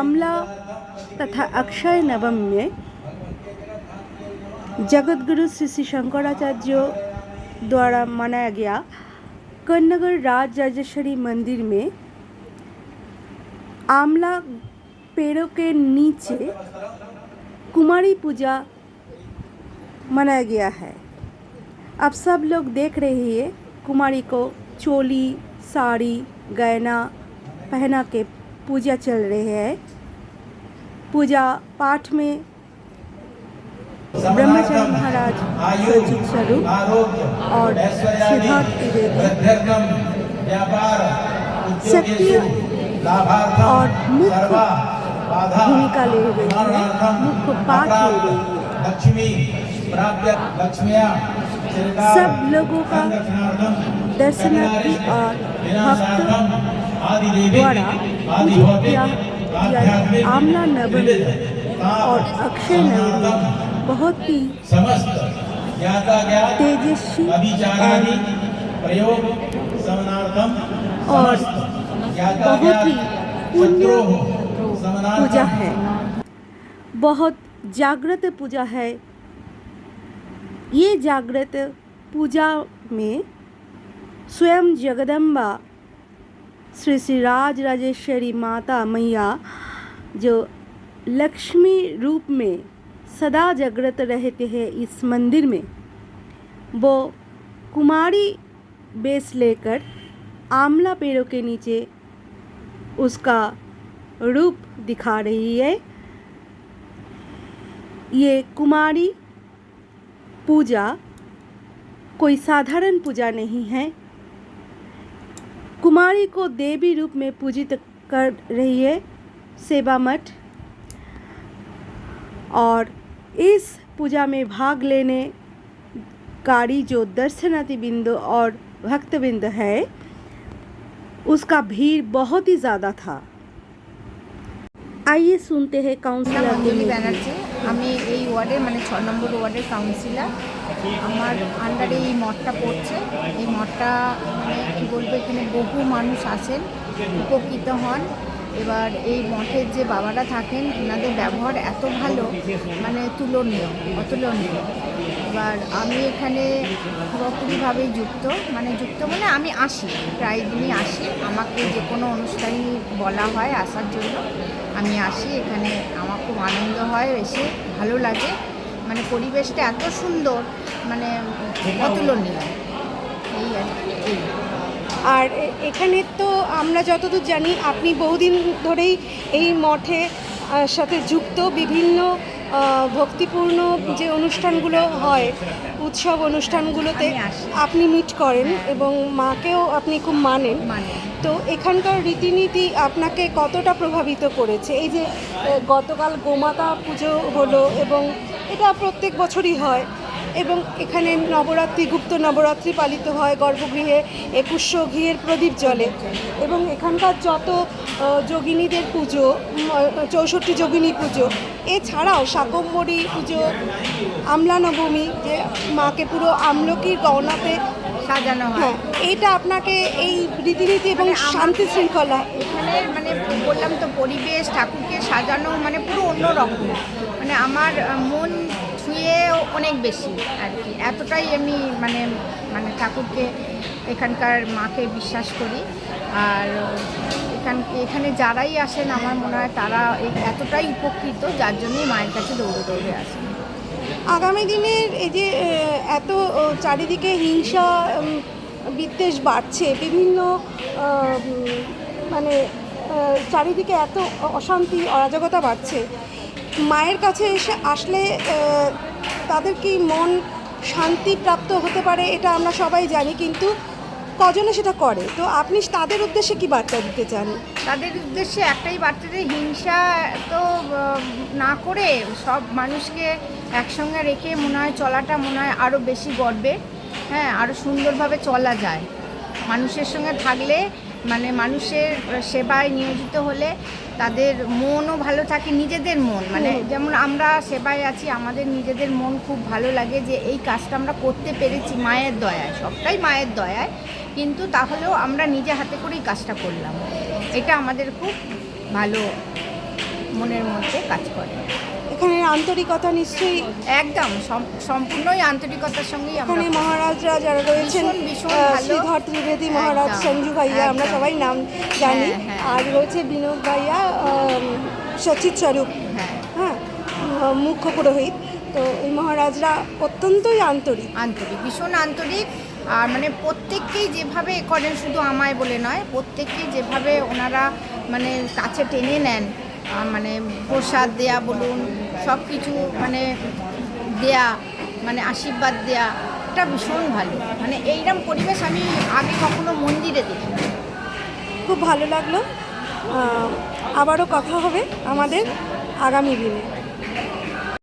आमला तथा अक्षय नवम में जगतगुरु श्री श्री शंकराचार्य द्वारा मनाया गया कन्नगर राज राजेश्वरी मंदिर में आमला पेड़ों के नीचे कुमारी पूजा मनाया गया है। अब सब लोग देख रहे हैं कुमारी को चोली साड़ी गहना पहना के पूजा चल रहे हैं। पूजा पाठ में ब्रह्मचारी महाराज सचिव स्वरूप और सिद्धार्थ त्रिवेदी सक्रिय और मुख्य भूमिका ले रही है, मुख्य पाठ ले रही है। सब लोगों का दर्शनार्थी और भक्त द्वारा पूजित किया आमला नवमी और अक्षय नवमी बहुत ही तेजस्वी और बहुत ही पुण्य पूजा है, बहुत जागृत पूजा है। ये जागृत पूजा में स्वयं जगदम्बा श्री श्री राज राजेश्वरी माता मैया जो लक्ष्मी रूप में सदा जागृत रहते हैं इस मंदिर में, वो कुमारी बेस लेकर आमला पेड़ों के नीचे उसका रूप दिखा रही है। ये कुमारी पूजा कोई साधारण पूजा नहीं है। कुमारी को देवी रूप में पूजित कर रही है सेवा मठ, और इस पूजा में भाग लेने कारी जो दर्शनार्थी बिंद और भक्तबिंद है उसका भीड़ बहुत ही ज़्यादा था। आइए सुनते हैं काउंसिलर अंजलि बैनर्जी। আমি এই ওয়ার্ডের মানে 6 নম্বর ওয়ার্ডের কাউন্সিলর। আমার আন্ডারে এই মঠটা পড়ছে। এই মঠটা মানে কী বলবো, এখানে বহু মানুষ আসেন, উপকৃত হন। এবার এই মঠের যে বাবারা থাকেন ওনাদের ব্যবহার এত ভালো, মানে অতুলনীয়। এবার আমি এখানে পুরোপুরিভাবেই যুক্ত মানে আমি আসি, প্রায় দিনই আসি। আমাকে যে কোনো অনুষ্ঠানই বলা হয় আসার জন্য আমি আসি। এখানে আমার খুব আনন্দ হয়, এসে ভালো লাগে। মানে পরিবেশটা এত সুন্দর, মানে অতুলনীয়। এই আর কি। আর এখানে তো আমরা যতদূর জানি আপনি বহুদিন ধরেই এই মঠে সাথে যুক্ত। বিভিন্ন ভক্তিপূর্ণ যে অনুষ্ঠানগুলো হয়, উৎসব অনুষ্ঠানগুলোতে আপনি মিট করেন এবং মাকেও আপনি খুব মানেন। তো এখানকার রীতিনীতি আপনাকে কতটা প্রভাবিত করেছে? এই যে গতকাল গোমাতা পুজো হলো এবং এটা প্রত্যেক বছরই হয়, এবং এখানে নবরাত্রি, গুপ্ত নবরাত্রি পালিত হয় গর্ভগৃহে, 2100 ঘিয়ের প্রদীপ জ্বলে, এবং এখানকার যত যোগিনীদের পুজো, 64 যোগিনী পুজো, এছাড়াও শাকম্ভরী পুজো, আমলা নবমী, যে মাকে পুরো আমলকির গহনাতে সাজানো হয়। এইটা আপনাকে এই রীতিনীতি এবং শান্তি শৃঙ্খলা, এখানে মানে বললাম তো পরিবেশ, ঠাকুরকে সাজানো মানে পুরো অন্যরকম, মানে আমার মন ছুঁয়ে অনেক বেশি আর কি। এতটাই আমি মানে ঠাকুরকে, এখানকার মাকে বিশ্বাস করি। আর এখানে যারাই আসেন আমার মনে হয় তারা এতটাই উপকৃত, যার জন্যই মায়ের কাছে দৌড়ে আসেন। আগামী দিনের এই যে এত চারিদিকে হিংসা বিদ্বেষ বাড়ছে, বিভিন্ন মানে চারিদিকে এত অশান্তি অরাজকতা বাড়ছে, মায়ের কাছে আসলে তাদের কি মন শান্তি প্রাপ্ত হতে পারে এটা আমরা সবাই জানি, কিন্তু কজনে সেটা করে? তো আপনি তাদের উদ্দেশ্যে কি বার্তা দিতে চান? তাদের উদ্দেশ্যে একটাই বার্তা, যে হিংসা তো না করে সব মানুষকে একসঙ্গে রেখে মনে হয় চলাটা মনে হয় আরও বেশি গর্বের। হ্যাঁ, আরও সুন্দরভাবে চলা যায় মানুষের সঙ্গে থাকলে, মানে মানুষের সেবায় নিয়োজিত হলে তাদের মনও ভালো থাকে, নিজেদের মন, মানে যেমন আমরা সেবায় আছি, আমাদের নিজেদের মন খুব ভালো লাগে যে এই কাজটা আমরা করতে পেরেছি মায়ের দয়ায়, সবটাই মায়ের দয়ায়, কিন্তু তাহলেও আমরা নিজে হাতে করেই কাজটা করলাম, এটা আমাদের খুব ভালো মনের মধ্যে কাজ করে। এখানে আন্তরিকতা নিশ্চয়ই, একদম সম্পূর্ণই আন্তরিকতার সঙ্গেই আমরা এখানে মহারাজরা যারা রয়েছেন, ভীষণ ভালো। শ্রীধর ত্রিবেদী মহারাজ, একদম, সঞ্জু ভাইয়া, আমরা একদম। সবাই নাম জানি। হ্যাঁ, হ্যাঁ। আর রয়েছে বিনোদ ভাইয়া, সচিত স্বরূপ, হ্যাঁ, হ্যাঁ, মুখ্য পুরোহিত। তো এই মহারাজরা অত্যন্তই আন্তরিক। ভীষণ আন্তরিক। আর মানে প্রত্যেককেই যেভাবে এ করেন, শুধু আমায় বলে নয়, প্রত্যেককেই যেভাবে ওনারা মানে কাছে টেনে নেন, মানে প্রসাদ দেয়া বলুন, সব কিছু মানে দেয়া, মানে আশীর্বাদ দেয়া, এটা ভীষণ ভালো। মানে এইরকম পরিবেশ আমি আগে কখনো মন্দিরে দেখিনি। খুব ভালো লাগলো। আবারও কথা হবে আমাদের আগামী দিনে।